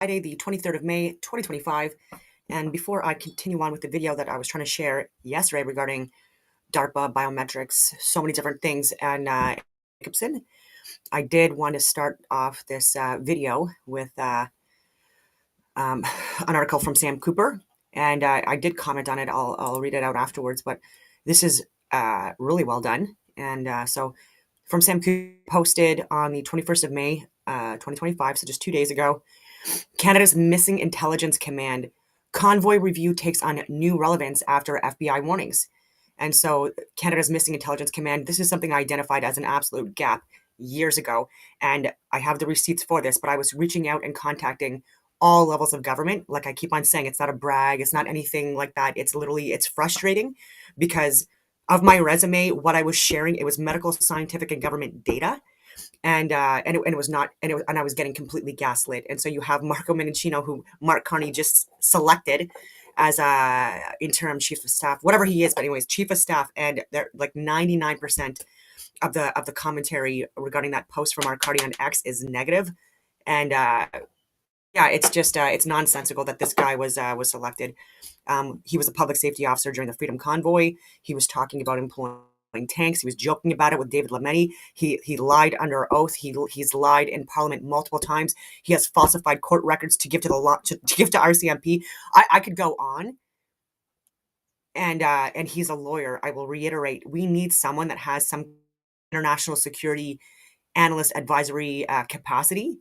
Friday, the 23rd of May, 2025. And before I continue on with the video that I was trying to share yesterday regarding DARPA, biometrics, so many different things, and Jacobsen, I did want to start off this video with an article from Sam Cooper. And I did comment on it. I'll read it out afterwards, but this is really well done. And so from Sam Cooper, posted on the 21st of May, 2025, so just 2 days ago. Canada's Missing Intelligence Command convoy review takes on new relevance after FBI warnings. And so Canada's Missing Intelligence Command, this is something I identified as an absolute gap years ago. And I have the receipts for this, but I was reaching out and contacting all levels of government. Like I keep on saying, it's not a brag. It's not anything like that. It's literally, it's frustrating because of my resume, what I was sharing, it was medical, scientific, and government data. And it was not, and I was getting completely gaslit. And so you have Marco Mendicino, who Mark Carney just selected as a interim chief of staff, whatever he is, but anyways, chief of staff, and they're like 99% of the commentary regarding that post from Mark Carney on X is negative. And yeah, it's just it's nonsensical that this guy was selected. He was a public safety officer during the Freedom Convoy. He was talking about employing tanks. He was joking about it with David Lametti. He lied under oath. He's lied in Parliament multiple times. He has falsified court records to give to to give to RCMP. I could go on. And he's a lawyer. I will reiterate, we need someone that has some international security analyst advisory capacity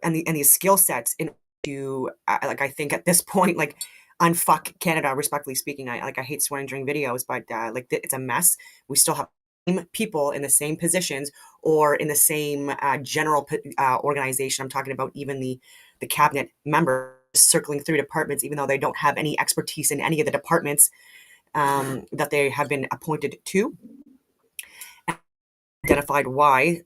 and these skill sets in to like I think at this point, like, unfuck Canada, respectfully speaking. I hate swearing during videos, but it's a mess. We still have people in the same positions or in the same general organization. I'm talking about even the cabinet members circling through departments, even though they don't have any expertise in any of the departments that they have been appointed to. Identified why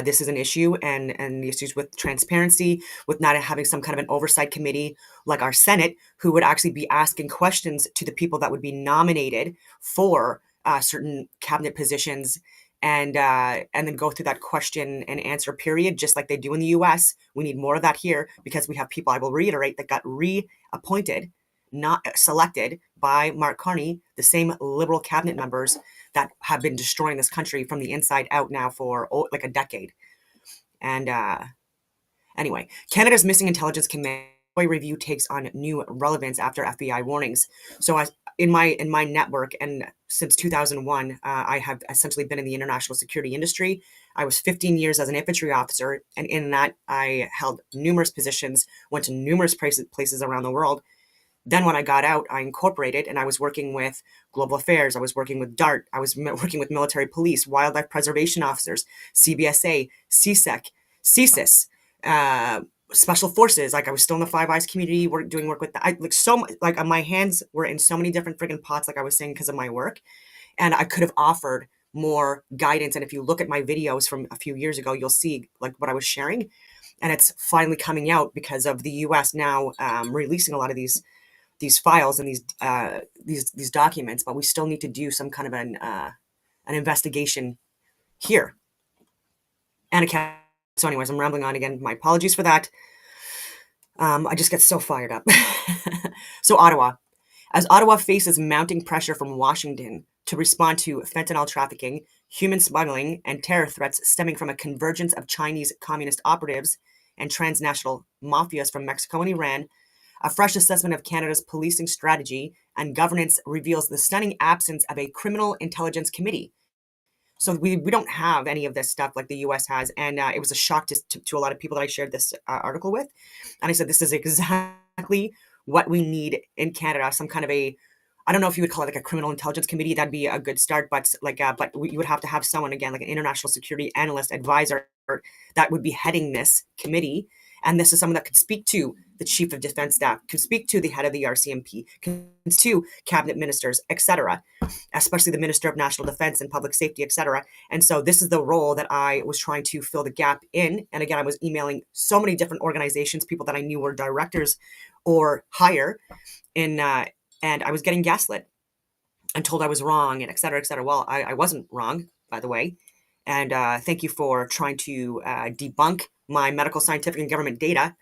this is an issue, and the issues with transparency, with not having some kind of an oversight committee like our Senate, who would actually be asking questions to the people that would be nominated for certain cabinet positions, and then go through that question and answer period, just like they do in the US. We need more of that here because we have people, I will reiterate, that got reappointed, not selected by Mark Carney, the same Liberal cabinet members that have been destroying this country from the inside out now for like a decade. And anyway, Canada's Missing Intelligence Command review takes on new relevance after FBI warnings. So in my network, and since 2001, I have essentially been in the international security industry. I was 15 years as an infantry officer, and in that I held numerous positions, went to numerous places around the world. Then when I got out, I incorporated, and I was working with global affairs. I was working with DART. I was working with military police, wildlife preservation officers, CBSA, CSEC, CSIS, special forces. Like I was still in the Five Eyes community, doing work with my hands were in so many different friggin' pots, like I was saying, because of my work. And I could have offered more guidance. And if you look at my videos from a few years ago, you'll see like what I was sharing. And it's finally coming out because of the US now releasing a lot of these files and these documents, but we still need to do some kind of an investigation here. And so anyways, I'm rambling on again. My apologies for that. I just get so fired up. So Ottawa. As Ottawa faces mounting pressure from Washington to respond to fentanyl trafficking, human smuggling, and terror threats stemming from a convergence of Chinese communist operatives and transnational mafias from Mexico and Iran, a fresh assessment of Canada's policing strategy and governance reveals the stunning absence of a criminal intelligence committee. So we don't have any of this stuff like the US has. And it was a shock to a lot of people that I shared this article with. And I said, this is exactly what we need in Canada. Some kind of I don't know if you would call it like a criminal intelligence committee. That'd be a good start. But you would have to have someone, again, like an international security analyst advisor that would be heading this committee. And this is someone that could speak to the chief of defense staff, could speak to the head of the RCMP, to cabinet ministers, etc., especially the Minister of National Defense and Public Safety, etc. And so this is the role that I was trying to fill the gap in. And again, I was emailing so many different organizations, people that I knew were directors or higher, and I was getting gaslit and told I was wrong, and etc., etc. Well, I wasn't wrong, by the way. And thank you for trying to debunk my medical, scientific, and government data.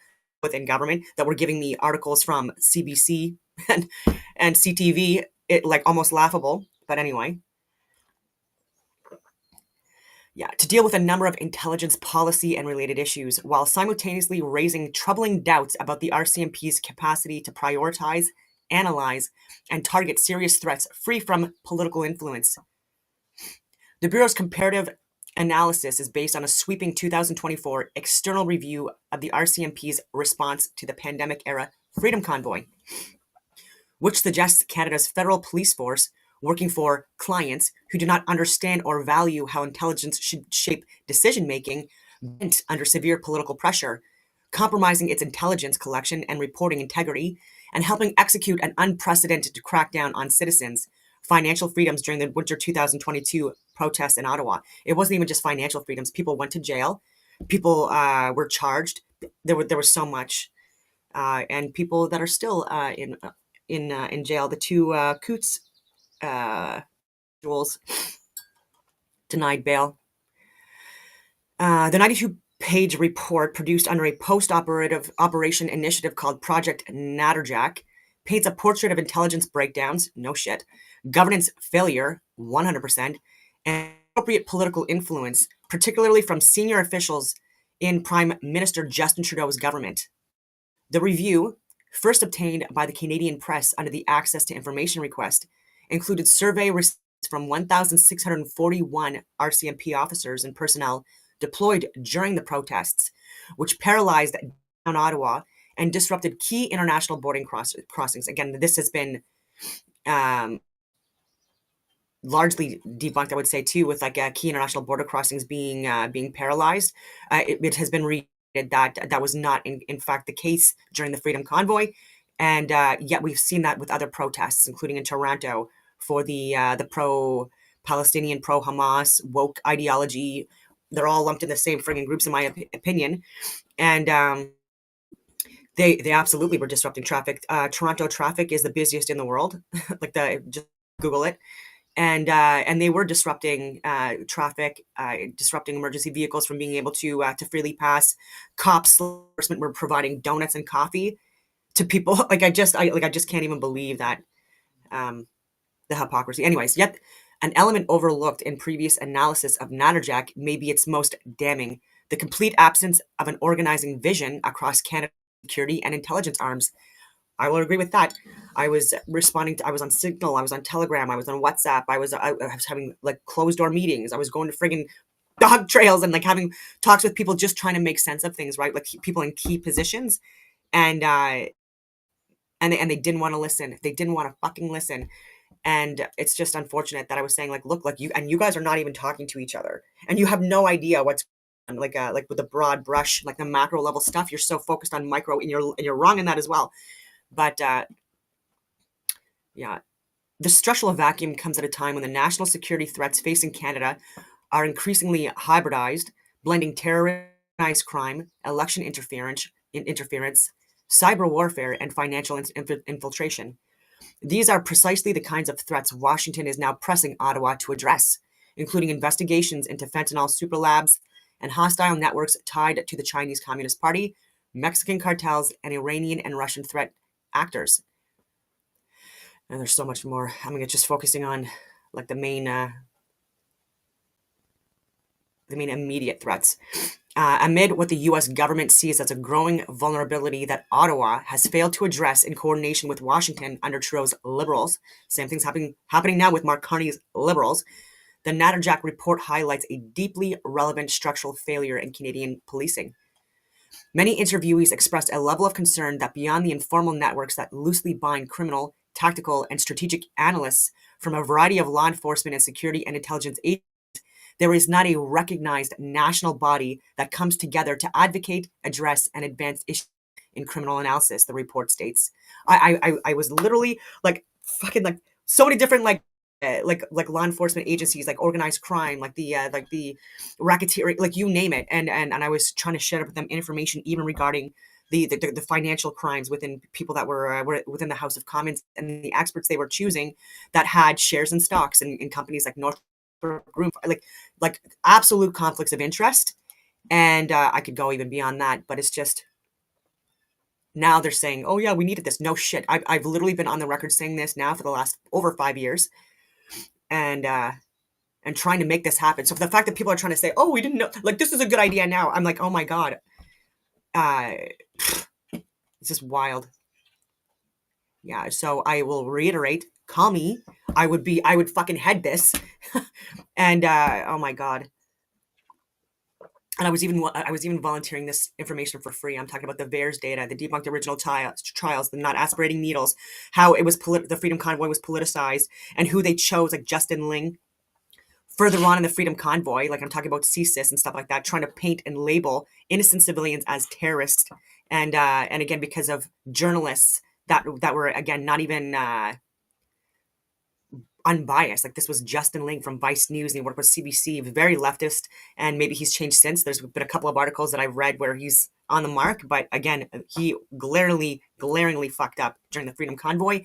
within government that were giving me articles from CBC and CTV, it like almost laughable. But anyway, yeah, to deal with a number of intelligence policy and related issues while simultaneously raising troubling doubts about the RCMP's capacity to prioritize, analyze, and target serious threats free from political influence. The Bureau's comparative analysis is based on a sweeping 2024 external review of the RCMP's response to the pandemic-era Freedom Convoy, which suggests Canada's federal police force, working for clients who do not understand or value how intelligence should shape decision-making, bent under severe political pressure, compromising its intelligence collection and reporting integrity, and helping execute an unprecedented crackdown on citizens' financial freedoms during the winter 2022 protests in Ottawa. It wasn't even just financial freedoms. People went to jail. People were charged. There was so much, and people that are still in jail. The two Coots individuals denied bail. The 92-page report produced under a post-operative operation initiative called Project Natterjack paints a portrait of intelligence breakdowns, no shit, governance failure, 100%, and appropriate political influence, particularly from senior officials in Prime Minister Justin Trudeau's government. The review, first obtained by the Canadian press under the Access to Information request, included survey receipts from 1,641 RCMP officers and personnel deployed during the protests, which paralyzed downtown Ottawa and disrupted key international boarding crossings. Again, this has been largely debunked, I would say, too, with like key international border crossings being paralyzed. It has been read that was not in fact the case during the Freedom Convoy, and yet we've seen that with other protests, including in Toronto for the pro-Palestinian, pro-Hamas woke ideology. They're all lumped in the same friggin' groups, in my opinion, and they absolutely were disrupting traffic. Toronto traffic is the busiest in the world. Just Google it. And they were disrupting traffic, disrupting emergency vehicles from being able to freely pass. Cops, enforcement were providing donuts and coffee to people. I just can't even believe that, the hypocrisy. Anyways, yet an element overlooked in previous analysis of Natterjack may be its most damning: the complete absence of an organizing vision across Canada's security and intelligence arms. I will agree with that. I was I was on Signal, I was on Telegram, I was on WhatsApp, I was having like closed door meetings. I was going to friggin' dog trails and like having talks with people, just trying to make sense of things, right? Like people in key positions, and they didn't want to listen. They didn't want to fucking listen. And it's just unfortunate that I was saying like, look, like you guys are not even talking to each other, and you have no idea what's like with the broad brush, like the macro level stuff. You're so focused on micro, and you're wrong in that as well. But yeah, the structural vacuum comes at a time when the national security threats facing Canada are increasingly hybridized, blending terrorized crime, election interference, cyber warfare, and financial infiltration. These are precisely the kinds of threats Washington is now pressing Ottawa to address, including investigations into fentanyl superlabs and hostile networks tied to the Chinese Communist Party, Mexican cartels, and Iranian and Russian threat actors. And there's so much more. I mean, it's just focusing on like the main immediate threats. Amid what the U.S. government sees as a growing vulnerability that Ottawa has failed to address in coordination with Washington under Trudeau's Liberals, same thing's happening now with Mark Carney's Liberals, the Natterjack report highlights a deeply relevant structural failure in Canadian policing. Many interviewees expressed a level of concern that beyond the informal networks that loosely bind criminal, tactical, and strategic analysts from a variety of law enforcement and security and intelligence agencies, there is not a recognized national body that comes together to advocate, address, and advance issues in criminal analysis, the report states. I was literally like fucking like so many different like law enforcement agencies, like organized crime, like the racketeering, like you name it, and I was trying to share with them information even regarding the financial crimes within people that were within the House of Commons, and the experts they were choosing that had shares and stocks in companies like North Group, like absolute conflicts of interest. And I could go even beyond that, but it's just Now they're saying, oh yeah, we needed this. No shit. I've literally been on the record saying this now for the last over 5 years, and trying to make this happen. So for the fact that people are trying to say, oh, we didn't know, like, this is a good idea now, I'm like, oh my God, uh, it's just wild. Yeah. So I will reiterate, call me. I would fucking head this. And oh my God. And I was even volunteering this information for free. I'm talking about the VAERS data, the debunked original trials, the not aspirating needles, how it was the Freedom Convoy was politicized, and who they chose, like Justin Ling. Further on in the Freedom Convoy, like I'm talking about CSIS and stuff like that, trying to paint and label innocent civilians as terrorists, and again because of journalists that were again not even unbiased. Like this was Justin Ling from Vice News, and he worked with CBC, very leftist, and maybe he's changed since. There's been a couple of articles that I've read where he's on the mark, but again, he glaringly fucked up during the Freedom Convoy,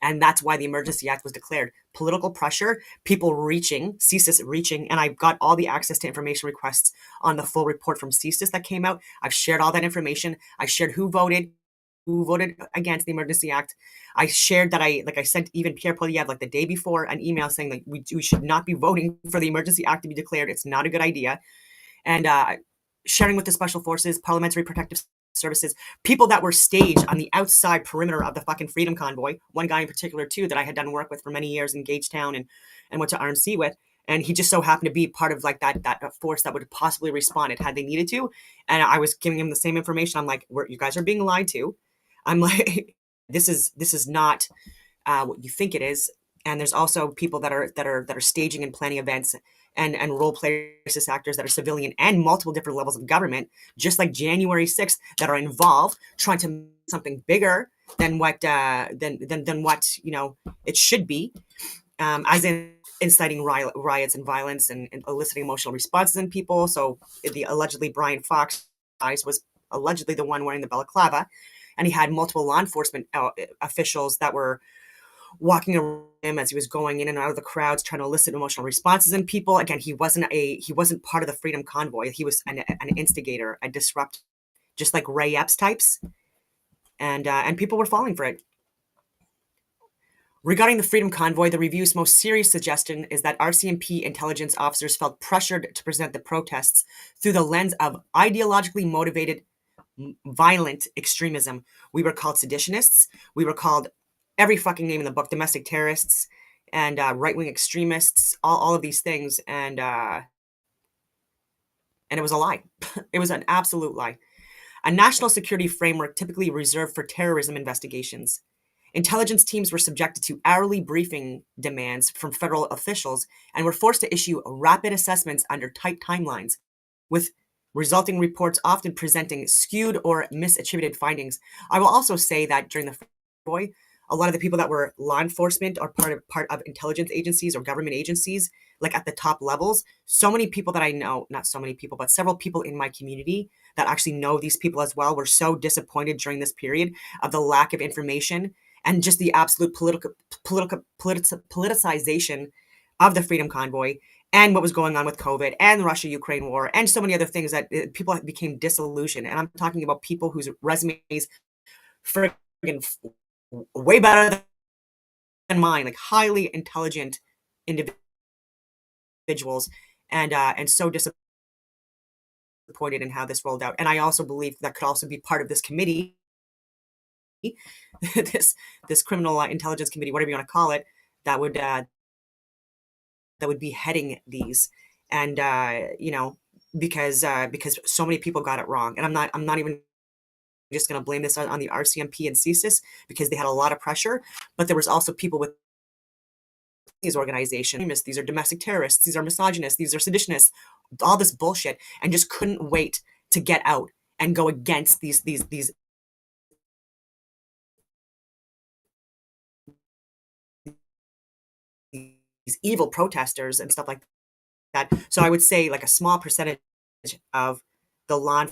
and that's why the Emergency Act was declared. Political pressure, people reaching, CSIS reaching, and I've got all the access to information requests on the full report from CSIS that came out. I've shared all that information. I shared who voted against the Emergency Act. I shared that I sent even Pierre Poilievre like the day before an email saying like we should not be voting for the Emergency Act to be declared. It's not a good idea. And sharing with the Special Forces, Parliamentary Protective Services, people that were staged on the outside perimeter of the fucking Freedom Convoy. One guy in particular too that I had done work with for many years in Gagetown and went to RMC with. And he just so happened to be part of like that force that would possibly respond had they needed to. And I was giving him the same information. I'm like, you guys are being lied to. I'm like, this is not what you think it is. And there's also people that are staging and planning events and role players, actors that are civilian and multiple different levels of government, just like January 6th, that are involved trying to make something bigger than what than what it should be, as in inciting riots and violence and eliciting emotional responses in people. So the allegedly Brian Fox was allegedly the one wearing the balaclava, and he had multiple law enforcement officials that were walking around him as he was going in and out of the crowds, trying to elicit emotional responses in people. Again, he wasn't part of the Freedom Convoy. He was an instigator, a disruptor, just like Ray Epps types, and people were falling for it. Regarding the Freedom Convoy, the review's most serious suggestion is that RCMP intelligence officers felt pressured to present the protests through the lens of ideologically motivated violent extremism. We were called seditionists. We were called every fucking name in the book, domestic terrorists and right-wing extremists, all of these things. And it was a lie. It was an absolute lie. A national security framework typically reserved for terrorism investigations. Intelligence teams were subjected to hourly briefing demands from federal officials and were forced to issue rapid assessments under tight timelines, with resulting reports often presenting skewed or misattributed findings. I will also say that during the Convoy, a lot of the people that were law enforcement or part of intelligence agencies or government agencies, like at the top levels, so many people that I know, not so many people, but several people in my community that actually know these people as well, were so disappointed during this period of the lack of information and just the absolute politicization of the Freedom Convoy and what was going on with COVID and the Russia-Ukraine war and so many other things that people became disillusioned. And I'm talking about people whose resumes friggin' way better than mine, like highly intelligent individuals, and so disappointed in how this rolled out. And I also believe that could also be part of this committee, this criminal intelligence committee, whatever you want to call it, that would be heading these, and because so many people got it wrong. And I'm not even just going to blame this on the RCMP and CSIS because they had a lot of pressure, but there was also people with these organizations. These are domestic terrorists. These are misogynists. These are seditionists. All this bullshit, and just couldn't wait to get out and go against these evil protesters and stuff like that. So I would say like a small percentage of the law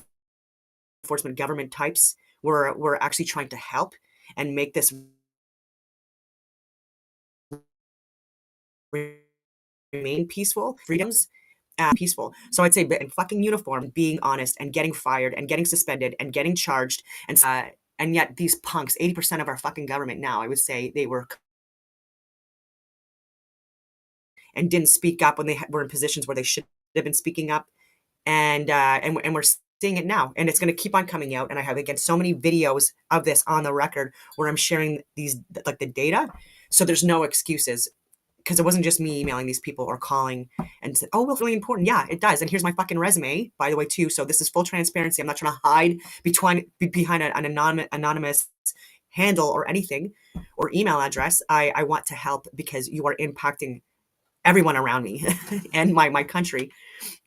enforcement government types were actually trying to help and make this remain peaceful, freedoms peaceful. So I'd say in fucking uniform, being honest and getting fired and getting suspended and getting charged and And yet these punks, 80% of our fucking government now, I would say they were and didn't speak up when they were in positions where they should have been speaking up. And we're seeing it now, and it's going to keep on coming out. And I have, again, so many videos of this on the record where I'm sharing these, like, the data. So there's no excuses, because it wasn't just me emailing these people or calling and said, oh, well, it's really important. Yeah, it does. And here's my fucking resume, by the way, too. So this is full transparency. I'm not trying to hide behind an anonymous handle or anything or email address. I want to help because you are impacting everyone around me and my country.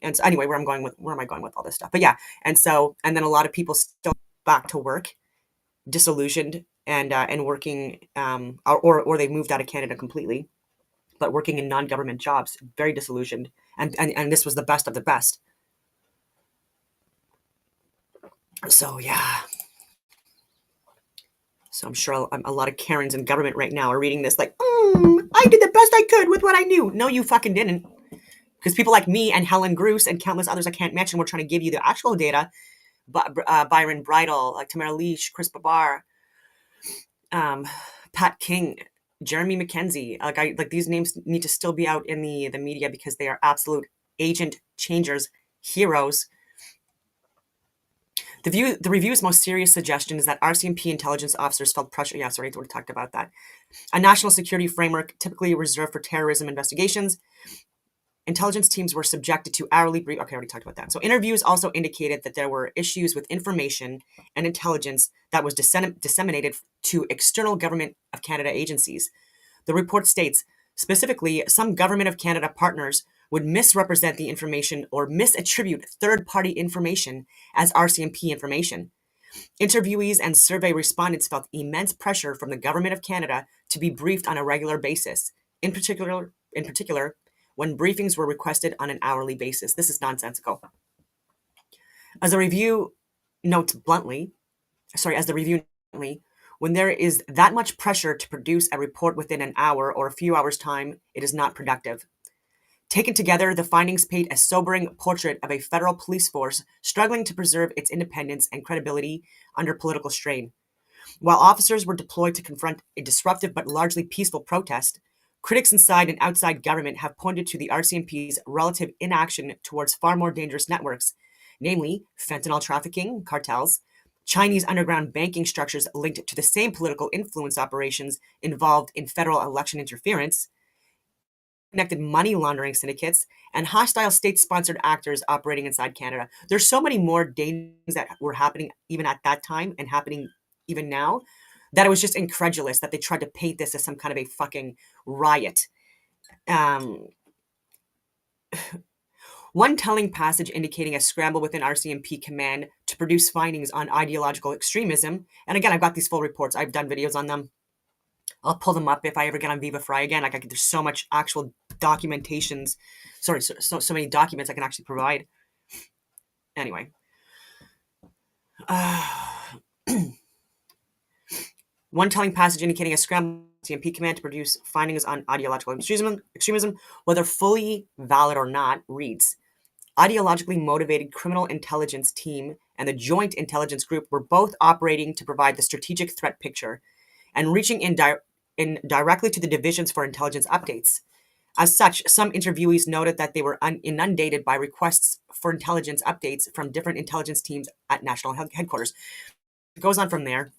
And so anyway, where am I going with all this stuff? But yeah, and then a lot of people still back to work, disillusioned and working, or they moved out of Canada completely, but working in non-government jobs, very disillusioned. And this was the best of the best. So yeah. So I'm sure a lot of Karens in government right now are reading this like, I did the best I could with what I knew. No, you fucking didn't. Because people like me and Helen Gruce and countless others I can't mention, we're trying to give you the actual data. But Byron Bridle, like Tamara Leach, Chris Babar, Pat King, Jeremy McKenzie, like these names need to still be out in the media because they are absolute agent changers, heroes. The review's most serious suggestion is that RCMP intelligence officers felt pressure. Yeah, sorry, we talked about that. A national security framework typically reserved for terrorism investigations. Intelligence teams were subjected to hourly brief. Okay, I already talked about that. So interviews also indicated that there were issues with information and intelligence that was disseminated to external government of Canada agencies. The report states, specifically, some government of Canada partners would misrepresent the information or misattribute third-party information as RCMP information. Interviewees and survey respondents felt immense pressure from the government of Canada to be briefed on a regular basis. In particular, when briefings were requested on an hourly basis. This is nonsensical. As the review notes bluntly, when there is that much pressure to produce a report within an hour or a few hours' time, it is not productive. Taken together, the findings paint a sobering portrait of a federal police force struggling to preserve its independence and credibility under political strain. While officers were deployed to confront a disruptive but largely peaceful protest, critics inside and outside government have pointed to the RCMP's relative inaction towards far more dangerous networks, namely fentanyl trafficking, cartels, Chinese underground banking structures linked to the same political influence operations involved in federal election interference, connected money laundering syndicates, and hostile state-sponsored actors operating inside Canada. There's so many more dangers that were happening even at that time and happening even now, that it was just incredulous that they tried to paint this as some kind of a fucking riot. One telling passage indicating a scramble within RCMP command to produce findings on ideological extremism. And again, I've got these full reports. I've done videos on them. I'll pull them up if I ever get on Viva Fry again. There's so much actual documentations. Sorry, so many documents I can actually provide. Anyway. One telling passage indicating a scramble CMP command to produce findings on ideological extremism, whether fully valid or not, reads, ideologically motivated criminal intelligence team and the Joint Intelligence Group were both operating to provide the strategic threat picture and reaching in directly to the divisions for intelligence updates. As such, some interviewees noted that they were inundated by requests for intelligence updates from different intelligence teams at national headquarters. It goes on from there.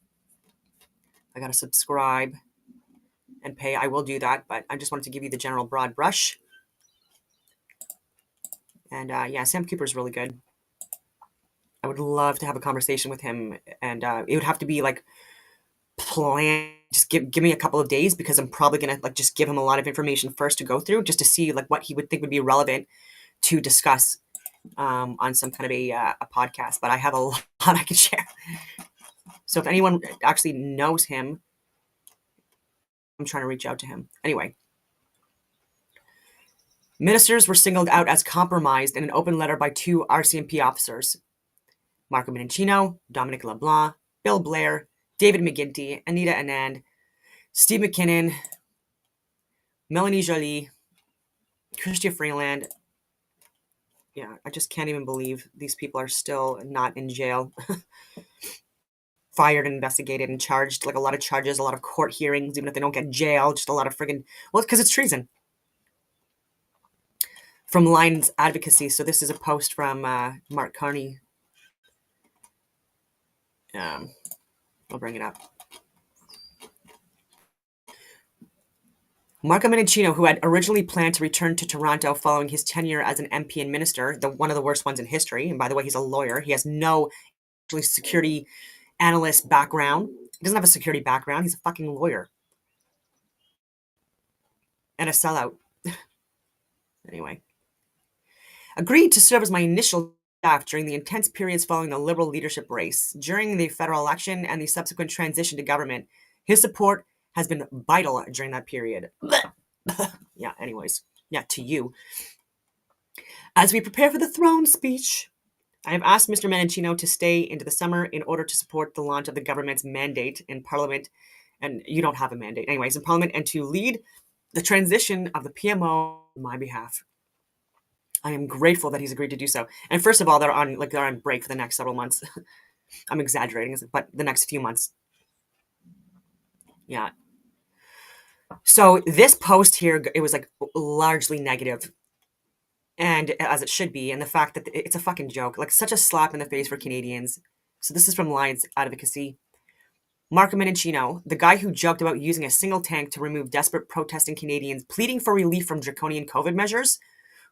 I got to subscribe and pay. I will do that, but I just wanted to give you the general broad brush. And yeah, Sam Cooper's really good. I would love to have a conversation with him, and it would have to be like planned. Just give me a couple of days, because I'm probably gonna like just give him a lot of information first to go through, just to see like what he would think would be relevant to discuss on some kind of a podcast. But I have a lot I could share. So if anyone actually knows him, I'm trying to reach out to him. Anyway. Ministers were singled out as compromised in an open letter by two RCMP officers, Marco Menichino, Dominic LeBlanc, Bill Blair, David McGinty, Anita Anand, Steve McKinnon, Melanie Joly, Chrystia Freeland. Yeah, I just can't even believe these people are still not in jail. fired and investigated and charged, like a lot of charges, a lot of court hearings, even if they don't get jailed, just a lot of friggin', well, because it's treason. From Lions Advocacy. So this is a post from Mark Carney. I'll bring it up. Marco Mendicino, who had originally planned to return to Toronto following his tenure as an MP and minister, one of the worst ones in history, and by the way, he's a lawyer. He has no actually security analyst background. He doesn't have a security background. He's a fucking lawyer. And a sellout. Anyway. Agreed to serve as my initial staff during the intense periods following the Liberal leadership race. During the federal election and the subsequent transition to government, his support has been vital during that period. Yeah, anyways. Yeah, to you. As we prepare for the throne speech, I have asked Mr. Mendicino to stay into the summer in order to support the launch of the government's mandate in Parliament. And you don't have a mandate. Anyways, in Parliament, and to lead the transition of the PMO on my behalf. I am grateful that he's agreed to do so. And first of all, they're on break for the next several months. I'm exaggerating, but the next few months. Yeah. So this post here, it was like largely negative, and as it should be, and the fact that it's a fucking joke, like such a slap in the face for Canadians. So this is from Lions Advocacy. Marco Mendicino, the guy who joked about using a single tank to remove desperate protesting Canadians pleading for relief from draconian COVID measures,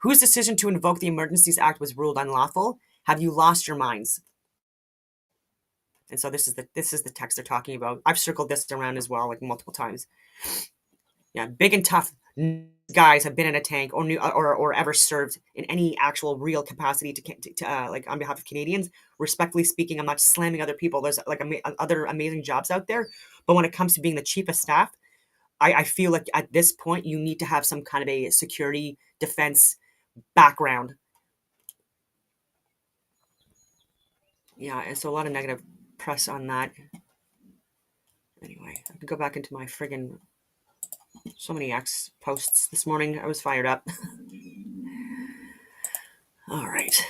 whose decision to invoke the Emergencies Act was ruled unlawful. Have you lost your minds? And so this is the text they're talking about. I've circled this around as well, like multiple times. Yeah, big and tough guys have been in a tank or ever served in any actual real capacity to like on behalf of Canadians. Respectfully speaking, I'm not slamming other people. There's like other amazing jobs out there, but when it comes to being the chief of staff, I feel like at this point you need to have some kind of a security defense background. Yeah, and so a lot of negative press on that. Anyway, I can go back into my friggin' so many X posts this morning. I was fired up. All right,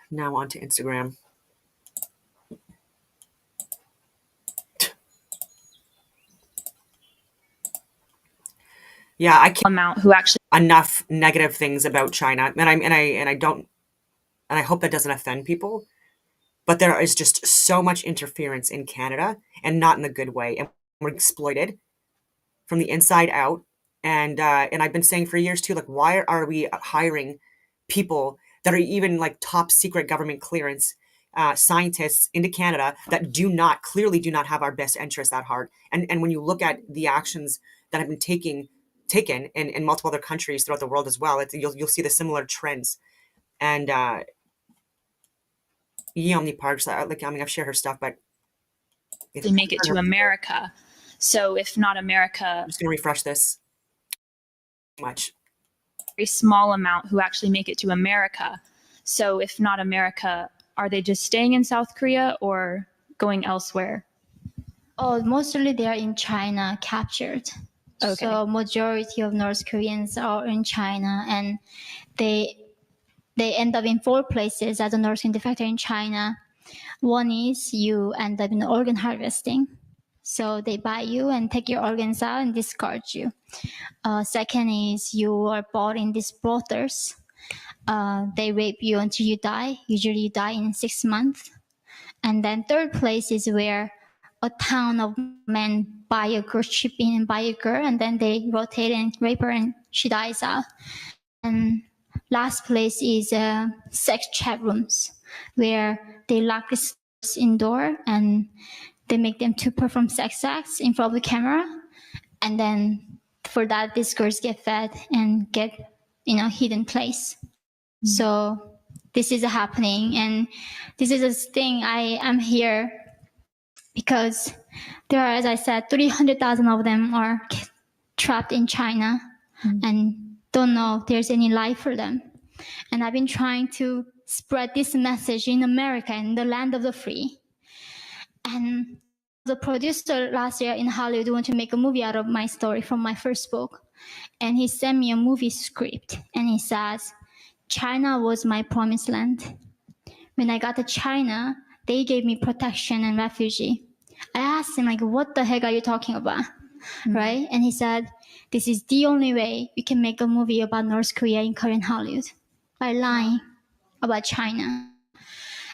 now on to Instagram. Yeah, I can't amount who actually enough negative things about China, and I hope that doesn't offend people, but there is just so much interference in Canada, and not in the good way, and we're exploited from the inside out. And I've been saying for years too, like, why are we hiring people that are even like top secret government clearance scientists into Canada that clearly do not have our best interests at heart? And when you look at the actions that have been taken in multiple other countries throughout the world as well, you'll see the similar trends. And Yeomni Parks, I've shared her stuff, but they make it to America. So if not America, I'm just gonna refresh this. Much. Very small amount who actually make it to America. So if not America, are they just staying in South Korea or going elsewhere? Oh, mostly they are in China, captured. Okay. So majority of North Koreans are in China, and they end up in 4 places as a North Korean defector in China. One is you end up in organ harvesting. So they buy you and take your organs out and discard you. Second is you are bought in these brothels. They rape you until you die. Usually you die in 6 months. And then third place is where a town of men buy a girl, ship in and buy a girl, and then they rotate and rape her and she dies out. And last place is sex chat rooms, where they lock these girls indoor and they make them to perform sex acts in front of the camera. And then for that, these girls get fed and get hidden place. Mm-hmm. So this is happening, and this is a thing. I am here because there are, as I said, 300,000 of them are trapped in China. Mm-hmm. and don't know if there's any life for them. And I've been trying to spread this message in America, in the land of the free. And the producer last year in Hollywood wanted to make a movie out of my story from my first book. And he sent me a movie script, and he says, China was my promised land. When I got to China, they gave me protection and refugee. I asked him, like, what the heck are you talking about? Right? And he said, this is the only way we can make a movie about North Korea in Korean Hollywood, by lying about China.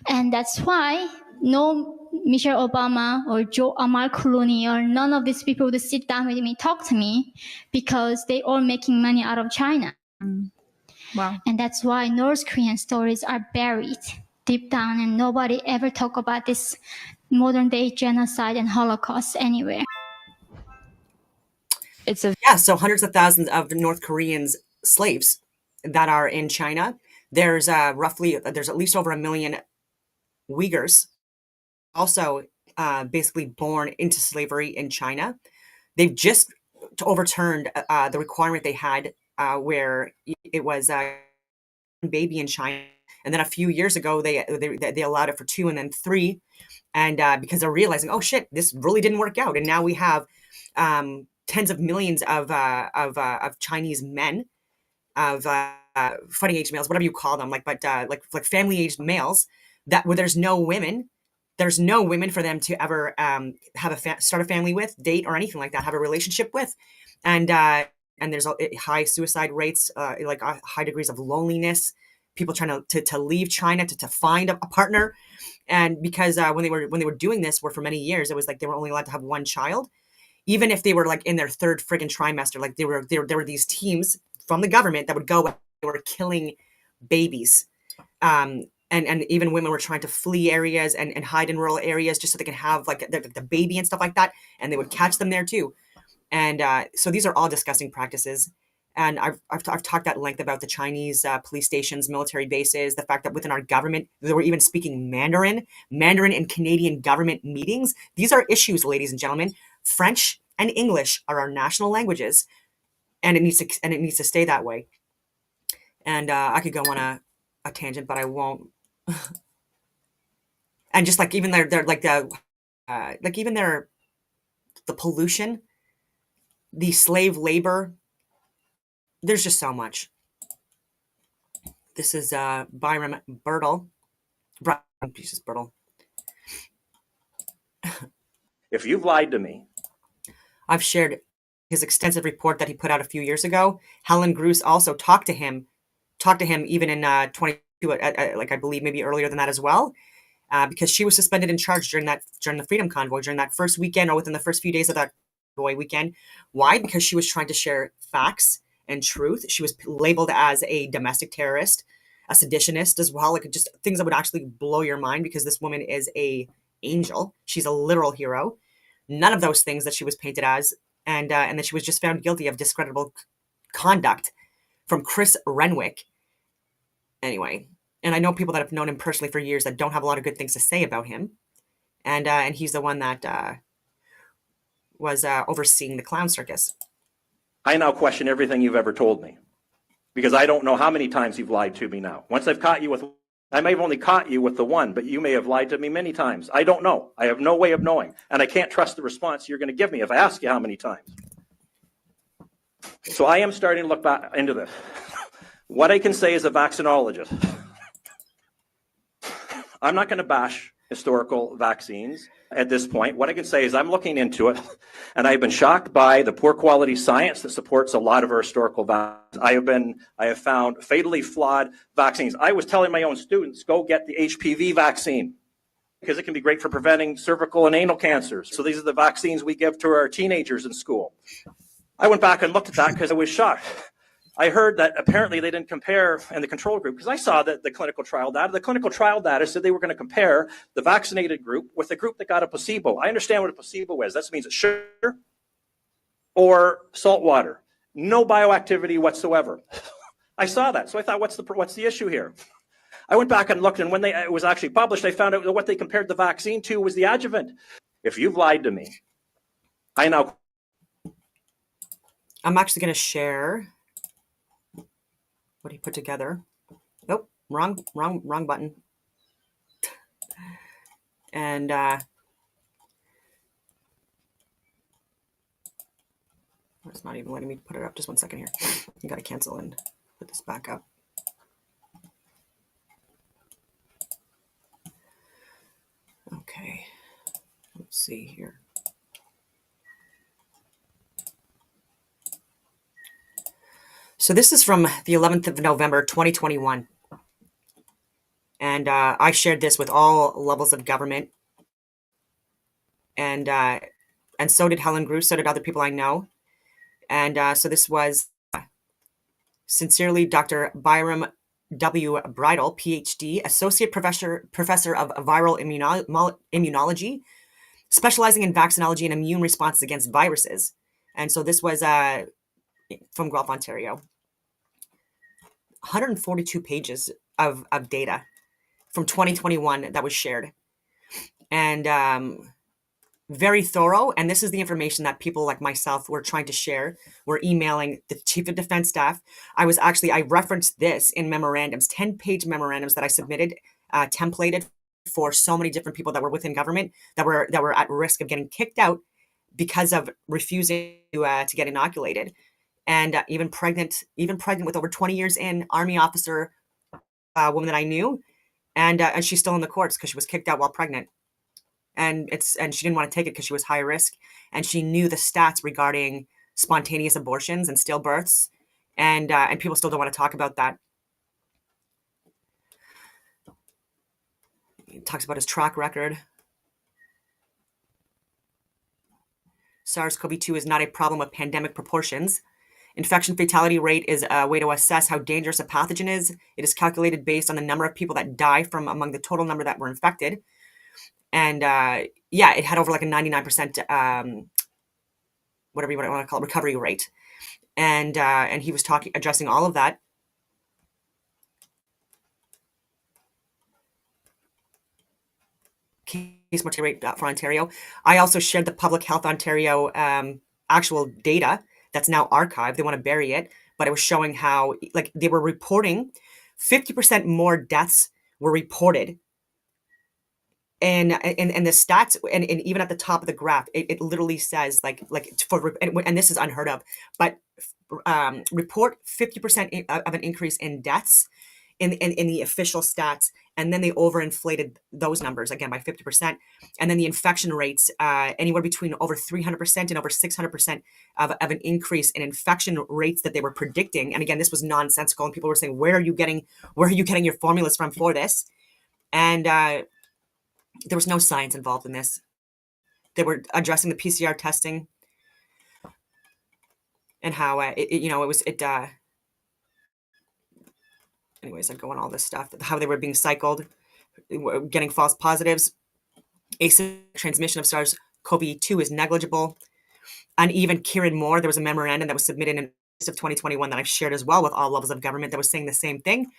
And that's why no Michelle Obama or Joe Amal Clooney or none of these people would sit down with me, talk to me, because they all making money out of China. Wow. And that's why North Korean stories are buried deep down, and nobody ever talk about this modern day genocide and Holocaust anywhere. It's a Yeah, so hundreds of thousands of North Koreans slaves that are in China. There's there's at least over 1 million Uyghurs also basically born into slavery in China. They've just overturned the requirement they had where it was a baby in China, and then a few years ago they allowed it for 2 and then 3, and because they're realizing, oh shit, this really didn't work out, and now we have tens of millions of Chinese men, of fighting age males, whatever you call them, like family aged males, that where there's no women. There's no women for them to ever have start a family with, date, or anything like that, have a relationship with, and there's high suicide rates, high degrees of loneliness. People trying to leave China to find a partner, and because when they were doing this, were for many years, it was like they were only allowed to have one child, even if they were like in their third friggin' trimester. Like there were these teams from the government that would go, they were killing babies. And even women were trying to flee areas and hide in rural areas just so they can have like the baby and stuff like that. And they would catch them there too. And so these are all disgusting practices. And I've talked at length about the Chinese police stations, military bases, the fact that within our government, they were even speaking Mandarin in Canadian government meetings. These are issues, ladies and gentlemen. French and English are our national languages, and it needs to stay that way. And I could go on a tangent, but I won't. And just like even their like even the pollution, the slave labor. There's just so much. This is Byron Birtle. Jesus, Birtle. If you've lied to me, I've shared his extensive report that he put out a few years ago. Helen Gruss also talked to him even in 22, like I believe maybe earlier than that as well, because she was suspended and charged during the Freedom Convoy, during that first weekend or within the first few days of that convoy weekend. Why? Because she was trying to share facts and truth. She was labeled as a domestic terrorist, a seditionist as well, like just things that would actually blow your mind, because this woman is a angel. She's a literal hero. None of those things that she was painted as, and then she was just found guilty of discreditable conduct from Chris Renwick. Anyway, and I know people that have known him personally for years that don't have a lot of good things to say about him, and he's the one that was overseeing the clown circus. I now question everything you've ever told me, because I don't know how many times you've lied to me now. Once I've caught you with, I may have only caught you with the one, but you may have lied to me many times. I don't know. I have no way of knowing, and I can't trust the response you're going to give me if I ask you how many times. So I am starting to look back into this. What I can say as a vaccinologist, I'm not going to bash historical vaccines at this point. What I can say is I'm looking into it, and I've been shocked by the poor quality science that supports a lot of our historical vaccines. I have found fatally flawed vaccines. I was telling my own students, go get the HPV vaccine, because it can be great for preventing cervical and anal cancers. So these are the vaccines we give to our teenagers in school. I went back and looked at that because I was shocked. I heard that apparently they didn't compare in the control group, because I saw that the clinical trial data. The clinical trial data said they were going to compare the vaccinated group with the group that got a placebo. I understand what a placebo is. That means it's sugar or salt water. No bioactivity whatsoever. I saw that. So I thought, what's the issue here? I went back and looked, and when it was actually published, I found out that what they compared the vaccine to was the adjuvant. If you've lied to me, I'm actually going to share what he put together. Nope, wrong button. And it's not even letting me put it up. Just 1 second here. You got to cancel and put this back up. Okay, let's see here. So this is from the 11th of November, 2021. And I shared this with all levels of government. And so did Helen Grew, so did other people I know. And so this was sincerely Dr. Byram W. Bridle, PhD, Associate Professor of Viral Immunology, specializing in vaccinology and immune responses against viruses. And so this was from Guelph, Ontario. 142 pages of data from 2021 that was shared. And very thorough. And this is the information that people like myself were trying to share. We're emailing the Chief of Defense Staff. I referenced this in memorandums, 10-page memorandums that I submitted, templated for so many different people that were within government that were at risk of getting kicked out because of refusing to get inoculated. And even pregnant with over 20 years in, Army officer, woman that I knew, and she's still in the courts because she was kicked out while pregnant. And she didn't want to take it because she was high risk, and she knew the stats regarding spontaneous abortions and stillbirths, and people still don't want to talk about that. He talks about his track record. SARS-CoV-2 is not a problem of pandemic proportions. Infection fatality rate is a way to assess how dangerous a pathogen is. It is calculated based on the number of people that die from among the total number that were infected. And it had over like a 99%, whatever you want to call it, recovery rate. And he was addressing all of that. Case mortality rate for Ontario. I also shared the Public Health Ontario actual data that's now archived. They want to bury it, but it was showing how like they were reporting 50% more deaths were reported. And the stats, and even at the top of the graph, it literally says and this is unheard of, but report 50% of an increase in deaths in the official stats, and then they overinflated those numbers again by 50%, and then the infection rates anywhere between over 300% and over 600% of an increase in infection rates that they were predicting. And again, this was nonsensical, and people were saying, where are you getting your formulas from for this? And there was no science involved in this. They were addressing the PCR testing and how anyways, I'd go on all this stuff, how they were being cycled, getting false positives. Asymptomatic transmission of SARS-CoV-2 is negligible. And even Kieran Moore, there was a memorandum that was submitted in August of 2021 that I've shared as well with all levels of government that was saying the same thing.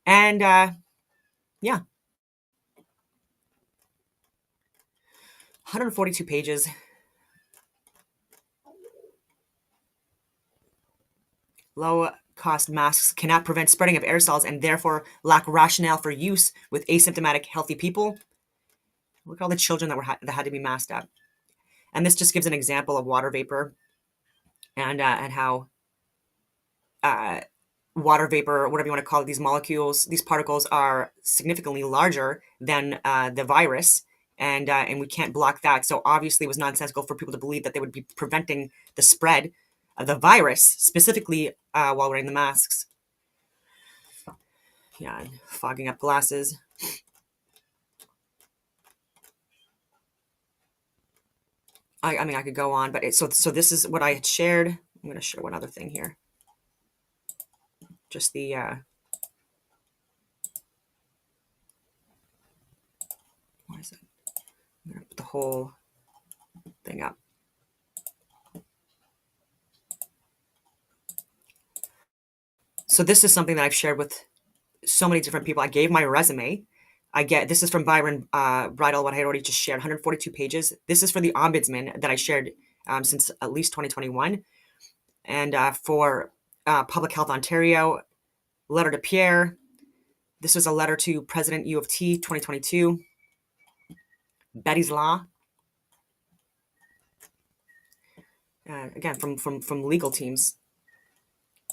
And 142 pages. Low-cost masks cannot prevent spreading of aerosols and therefore lack rationale for use with asymptomatic healthy people. Look at all the children that had to be masked up. And this just gives an example of water vapor and how water vapor, whatever you want to call it, these molecules, these particles are significantly larger than the virus. And we can't block that. So obviously it was nonsensical for people to believe that they would be preventing the spread of the virus, specifically while wearing the masks. Yeah, and fogging up glasses. I mean, I could go on, but so this is what I had shared. I'm going to share one other thing here. Just the what is it? I'm going to put the whole thing up. So this is something that I've shared with so many different people. I gave my resume. This is from Byron Bridle, what I had already just shared, 142 pages. This is for the Ombudsman that I shared since at least 2021. And for Public Health Ontario, letter to Pierre. This was a letter to President U of T 2022. Betty's Law. Again, from legal teams.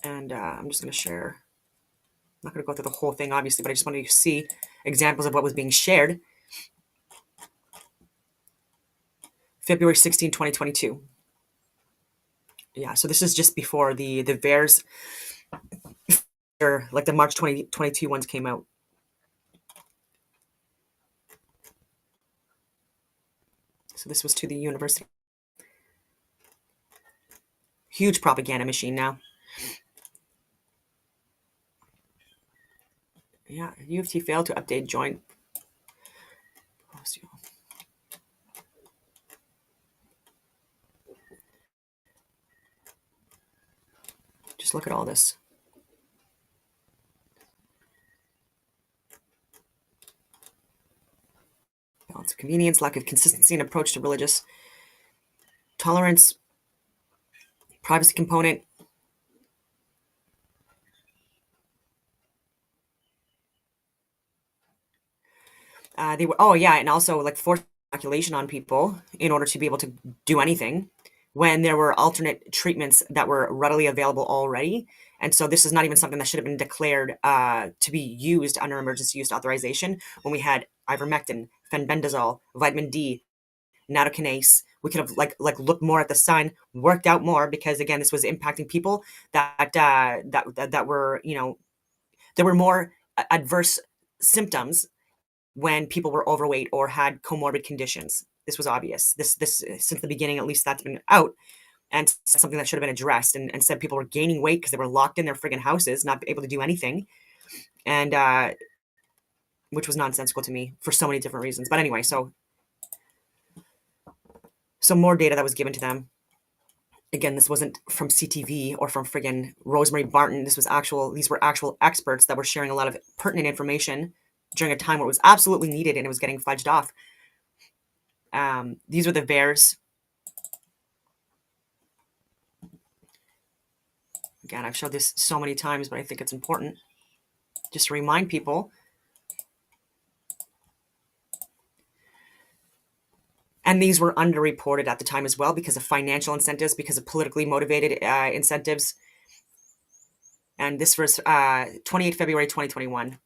And I'm just going to share. I'm not going to go through the whole thing, obviously, but I just wanted you to see examples of what was being shared. February 16, 2022. Yeah, so this is just before the VAERS Or like the March 2022 ones came out. So this was to the university. Huge propaganda machine now. Yeah, U of T failed to update joint. Just look at all this. Balance of convenience, lack of consistency in approach to religious tolerance, privacy component. They were, oh yeah, and also like forced inoculation on people in order to be able to do anything when there were alternate treatments that were readily available already. And so this is not even something that should have been declared to be used under emergency use authorization when we had ivermectin, fenbendazole, vitamin D, nattokinase. We could have like looked more at the sun, worked out more, because again, this was impacting people that were, you know, there were more adverse symptoms when people were overweight or had comorbid conditions. This was obvious. This since the beginning, at least, that's been out, and something that should have been addressed. And instead, people were gaining weight because they were locked in their friggin' houses, not able to do anything, and which was nonsensical to me for so many different reasons. But anyway, so more data that was given to them. Again, this wasn't from CTV or from friggin' Rosemary Barton. This was actual. These were actual experts that were sharing a lot of pertinent information during a time where it was absolutely needed, and it was getting fudged off. These are the VAERS. Again, I've showed this so many times, but I think it's important just to remind people. And these were underreported at the time as well because of financial incentives, because of politically motivated incentives. And this was 28 February 2021.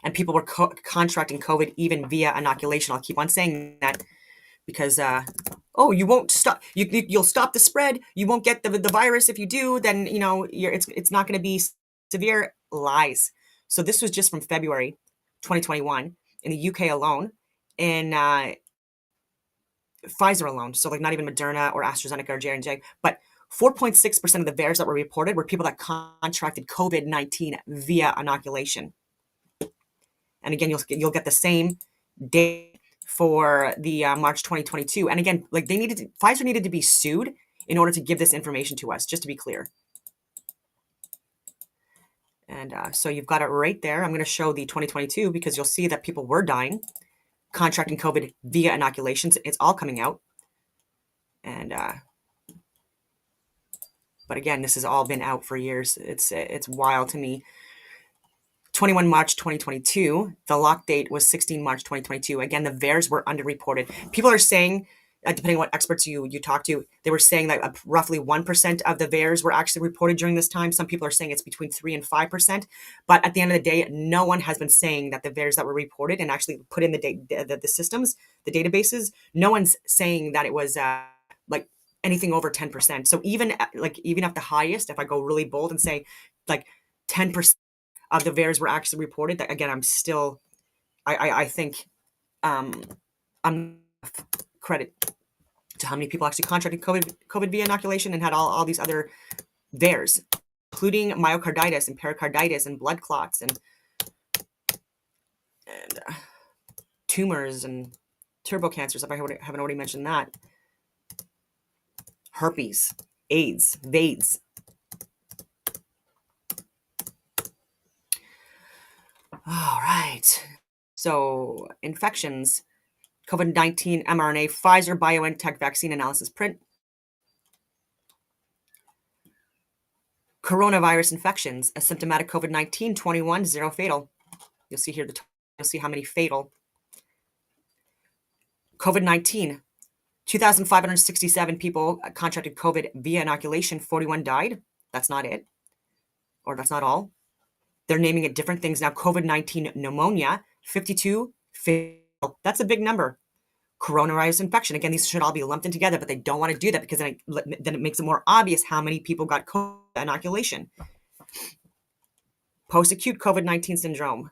And people were contracting COVID even via inoculation. I'll keep on saying that because, oh, you won't stop. You'll stop the spread. You won't get the virus. If you do, then you know it's not going to be severe. Lies. So this was just from February 2021 in the UK alone, in Pfizer alone. So like not even Moderna or AstraZeneca or J&J, but 4.6% of the VAERS that were reported were people that contracted COVID-19 via inoculation. And again, you'll get the same date for the March 2022. And again, like Pfizer needed to be sued in order to give this information to us, just to be clear. And so you've got it right there. I'm going to show the 2022 because you'll see that people were dying, contracting COVID via inoculations. It's all coming out. And but again, this has all been out for years. It's wild to me. 21 March 2022. The lock date was 16 March 2022. Again, the VAERS were underreported. People are saying, depending on what experts you talk to, they were saying that roughly 1% of the VAERS were actually reported during this time. Some people are saying it's between 3 and 5%. But at the end of the day, no one has been saying that the VAERS that were reported and actually put in the systems, the databases, no one's saying that it was like anything over 10%. So even at the highest, if I go really bold and say like 10% of the VAERS were actually reported, that again, I'm still, I think I'm credit to how many people actually contracted COVID via inoculation and had all these other VAERS, including myocarditis and pericarditis and blood clots and tumors and turbo cancers, if I haven't already mentioned that. Herpes, AIDS, VAIDS. All right. So infections, COVID-19 mRNA, Pfizer BioNTech vaccine analysis print. Coronavirus infections, asymptomatic COVID-19, 21, 0 fatal. You'll see here, you'll see how many fatal. COVID-19, 2,567 people contracted COVID via inoculation, 41 died. That's not it, or that's not all. They're naming it different things now. COVID-19 pneumonia, 52 fatal. That's a big number. coronavirus infection. Again, these should all be lumped in together, but they don't want to do that because then it makes it more obvious how many people got COVID inoculation. Post-acute COVID-19 syndrome,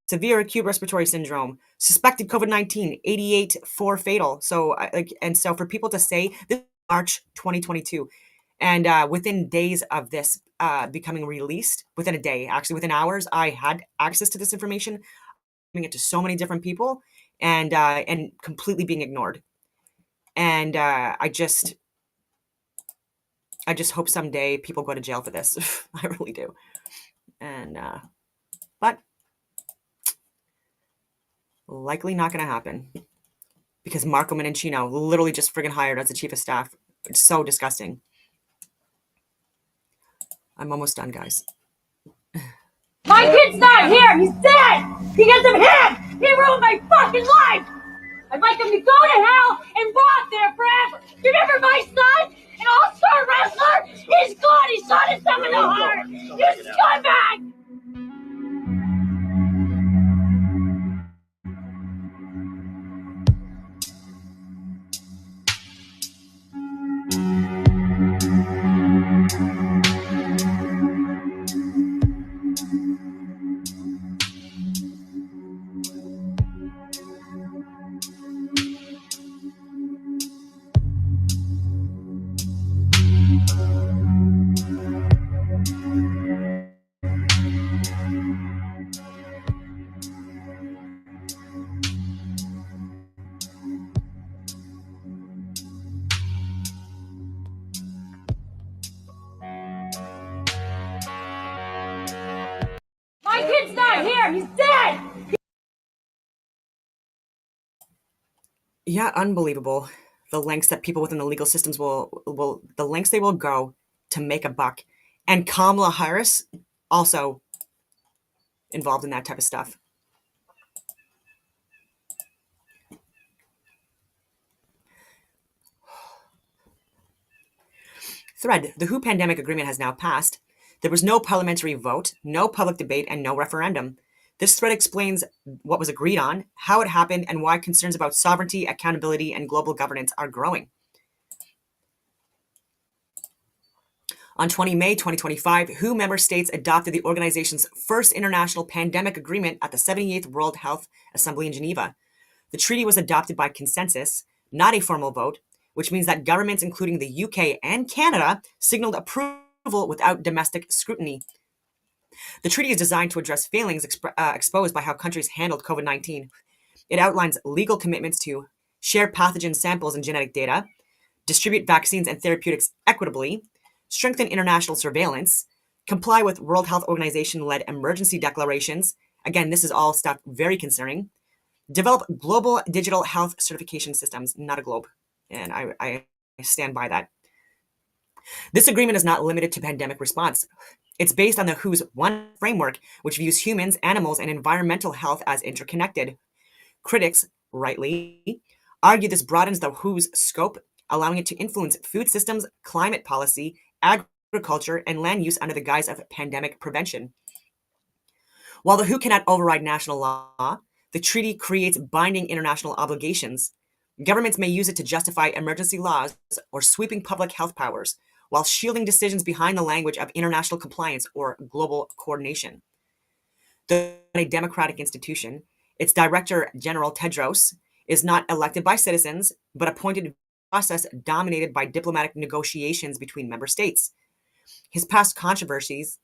severe acute respiratory syndrome, suspected COVID-19, 88, 4 fatal. So so for people to say this is March 2022, and within days of this becoming released, within a day, actually within hours, I had access to this information, giving it to so many different people, and completely being ignored. And I just hope someday people go to jail for this. I really do. And but likely not going to happen because Marco Menincino literally just friggin' hired as the chief of staff. It's so disgusting. I'm almost done, guys. My kid's not here. He's dead because of him. He ruined my fucking life. I'd like him to go to hell and rot there forever. You remember my son, an all-star wrestler? He's gone. He shot himself in the heart. You scumbag. My kid's not here. He's dead. Yeah, unbelievable. The lengths that people within the legal systems the lengths they will go to make a buck. And Kamala Harris also involved in that type of stuff. Thread, the WHO pandemic agreement has now passed. There was no parliamentary vote, no public debate, and no referendum. This thread explains what was agreed on, how it happened, and why concerns about sovereignty, accountability, and global governance are growing. On 20 May 2025, WHO member states adopted the organization's first international pandemic agreement at the 78th World Health Assembly in Geneva. The treaty was adopted by consensus, not a formal vote, which means that governments, including the UK and Canada, signaled approval without domestic scrutiny. The treaty is designed to address failings exposed by how countries handled COVID-19. It outlines legal commitments to share pathogen samples and genetic data, distribute vaccines and therapeutics equitably, strengthen international surveillance, comply with World Health Organization-led emergency declarations. Again, this is all stuff very concerning. Develop global digital health certification systems, not a globe. And I stand by that. This agreement is not limited to pandemic response. It's based on the WHO's One framework, which views humans, animals, and environmental health as interconnected. Critics, rightly, argue this broadens the WHO's scope, allowing it to influence food systems, climate policy, agriculture, and land use under the guise of pandemic prevention. While the WHO cannot override national law, the treaty creates binding international obligations. Governments may use it to justify emergency laws or sweeping public health powers, while shielding decisions behind the language of international compliance or global coordination. A democratic institution, its Director General Tedros is not elected by citizens, but appointed in a process dominated by diplomatic negotiations between member states. His past controversies,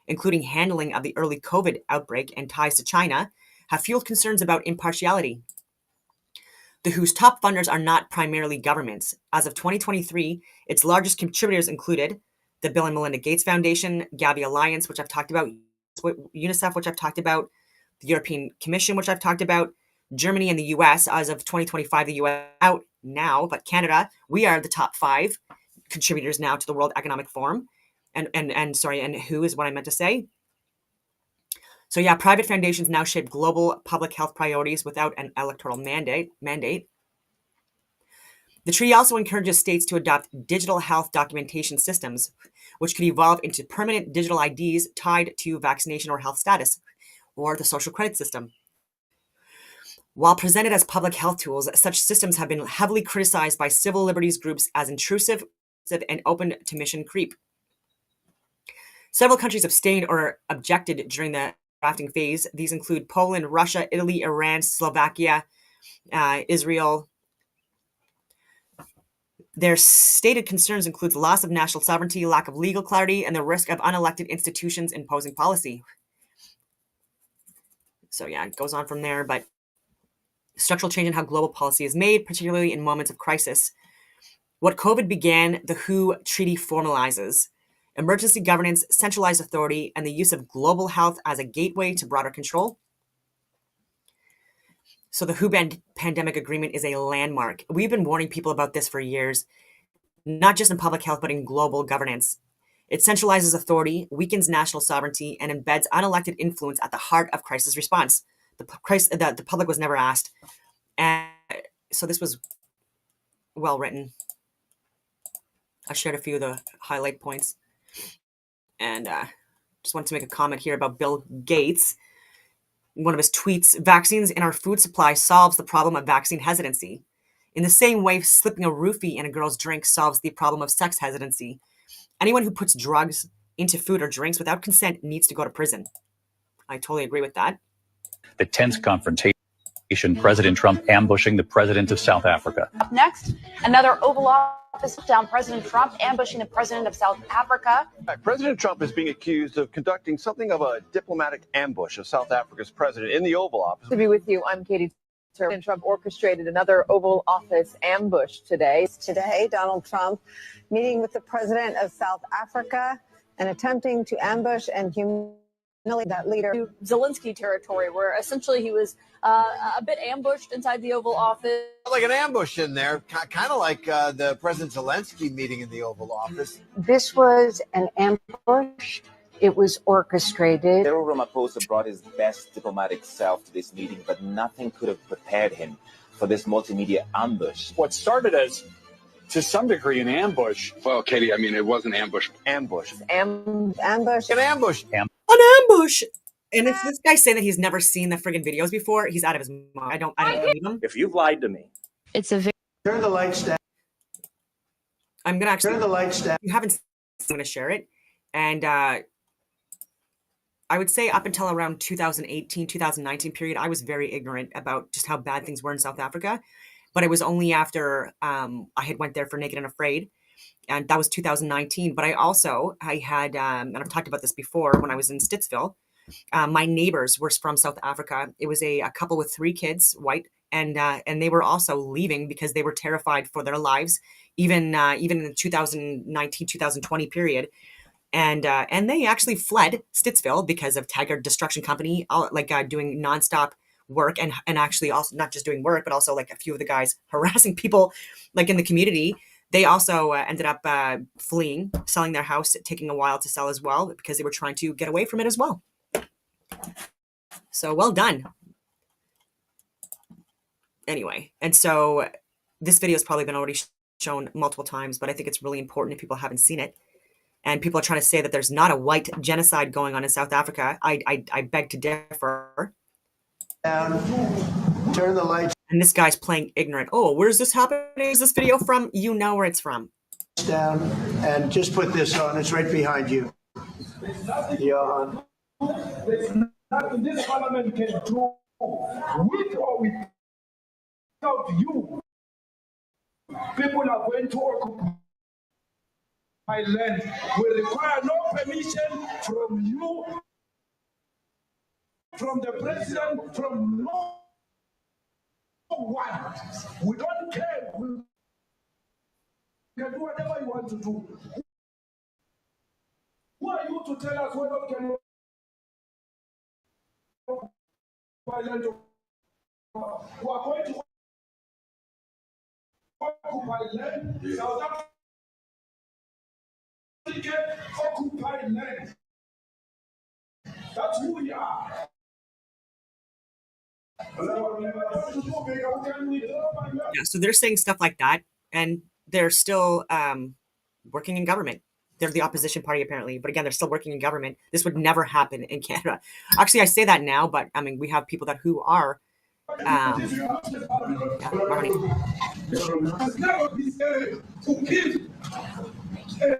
including handling of the early COVID outbreak and ties to China, have fueled concerns about impartiality. The WHO's top funders are not primarily governments. As of 2023, its largest contributors included the Bill and Melinda Gates Foundation, Gavi Alliance, which I've talked about, UNICEF, which I've talked about, the European Commission, which I've talked about, Germany and the US. As of 2025, the US out now, but Canada, we are the top 5 contributors now to the World Economic Forum. And WHO is what I meant to say. So yeah, private foundations now shape global public health priorities without an electoral mandate. The treaty also encourages states to adopt digital health documentation systems, which could evolve into permanent digital IDs tied to vaccination or health status, or the social credit system. While presented as public health tools, such systems have been heavily criticized by civil liberties groups as intrusive and open to mission creep. Several countries abstained or objected during the drafting phase. These include Poland, Russia, Italy, Iran, Slovakia, Israel. Their stated concerns include loss of national sovereignty, lack of legal clarity, and the risk of unelected institutions imposing policy. So yeah, it goes on from there, but structural change in how global policy is made, particularly in moments of crisis. What COVID began, the WHO Treaty formalizes. Emergency governance, centralized authority, and the use of global health as a gateway to broader control. So the WHO pandemic agreement is a landmark. We've been warning people about this for years, not just in public health, but in global governance. It centralizes authority, weakens national sovereignty, and embeds unelected influence at the heart of crisis response. The public was never asked. And so this was well written. I shared a few of the highlight points. And just wanted to make a comment here about Bill Gates. One of his tweets, vaccines in our food supply solves the problem of vaccine hesitancy. In the same way, slipping a roofie in a girl's drink solves the problem of sex hesitancy. Anyone who puts drugs into food or drinks without consent needs to go to prison. I totally agree with that. The tense confrontation, President Trump ambushing the president of South Africa. Up next, another Oval Office down, President Trump ambushing the president of South Africa. President Trump is being accused of conducting something of a diplomatic ambush of South Africa's president in the Oval Office. To be with you, I'm Katie. President Trump orchestrated another Oval Office ambush today. Today, Donald Trump meeting with the president of South Africa and attempting to ambush and humiliate that leader. Zelensky territory, where essentially he was a bit ambushed inside the Oval Office. Like an ambush in there, kind of like the President Zelensky meeting in the Oval Office. This was an ambush. It was orchestrated. Cyril Ramaphosa brought his best diplomatic self to this meeting, but nothing could have prepared him for this multimedia ambush. What started as, to some degree, an ambush. Well, Katie, I mean, it was an ambush. Ambush. Ambush. An ambush. An ambush. And if this guy's saying that he's never seen the friggin' videos before, he's out of his mind. I don't believe him. If you've lied to me, It's a Turn the lights down. I'm gonna actually Turn the lights down. you haven't I'm gonna share it. And I would say up until around 2018, 2019 period, I was very ignorant about just how bad things were in South Africa. But it was only after I had went there for Naked and Afraid, and that was 2019. But I had, and I've talked about this before, when I was in Stittsville, my neighbors were from South Africa. It was a couple with 3 kids, white, and they were also leaving because they were terrified for their lives, even in the 2019, 2020 period. And they actually fled Stittsville because of Taggart Destruction Company, doing nonstop work and actually also not just doing work, but also like a few of the guys harassing people like in the community. They also ended up fleeing, selling their house, taking a while to sell as well because they were trying to get away from it as well. So well done. Anyway, and so this video has probably been already shown multiple times, but I think it's really important if people haven't seen it. And people are trying to say that there's not a white genocide going on in South Africa. I beg to differ. Down. Turn the lights And this guy's playing ignorant. Oh, where's this happening? Is this video from? You know where it's from. down and just put this on. It's right behind you. Johan. There's nothing this parliament can do with or without you. People are going to occupy land. We require no permission from you, from the president, from no one. We don't care. We can do whatever you want to do. Who are you to tell us whether we can occupy land? We are going to occupy land. South Africa occupy land. That's who we are. Yeah, so they're saying stuff like that, and they're still working in government. They're the opposition party, apparently. But again, they're still working in government. This would never happen in Canada. Actually, I say that now, but I mean, we have people who are Yeah, Mahoney. Has never been to kill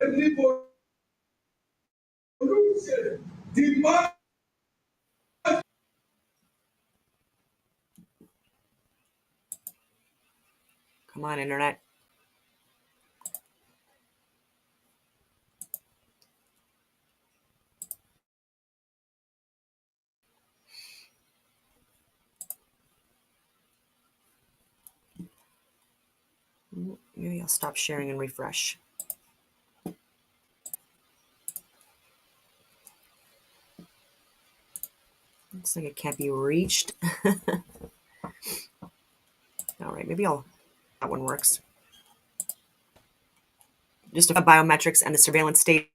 anybody. Demand. Come on, internet. Maybe I'll stop sharing and refresh. Looks like it can't be reached. All right, maybe that one works. Just biometrics and the surveillance state.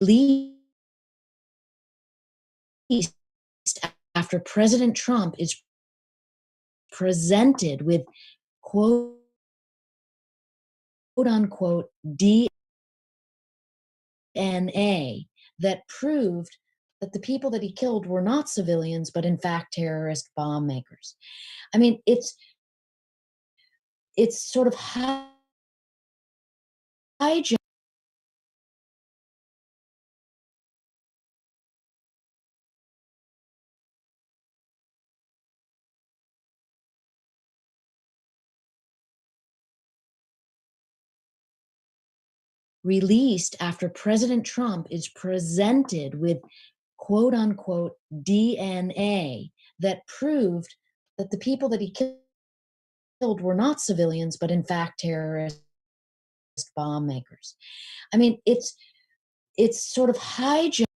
Released after President Trump is presented with quote unquote DNA that proved that the people that he killed were not civilians, but in fact terrorist bomb makers. I mean, it's sort of hijacked. Released after President Trump is presented with quote unquote DNA that proved that the people that he killed were not civilians, but in fact terrorist bomb makers. I mean, it's sort of hijacked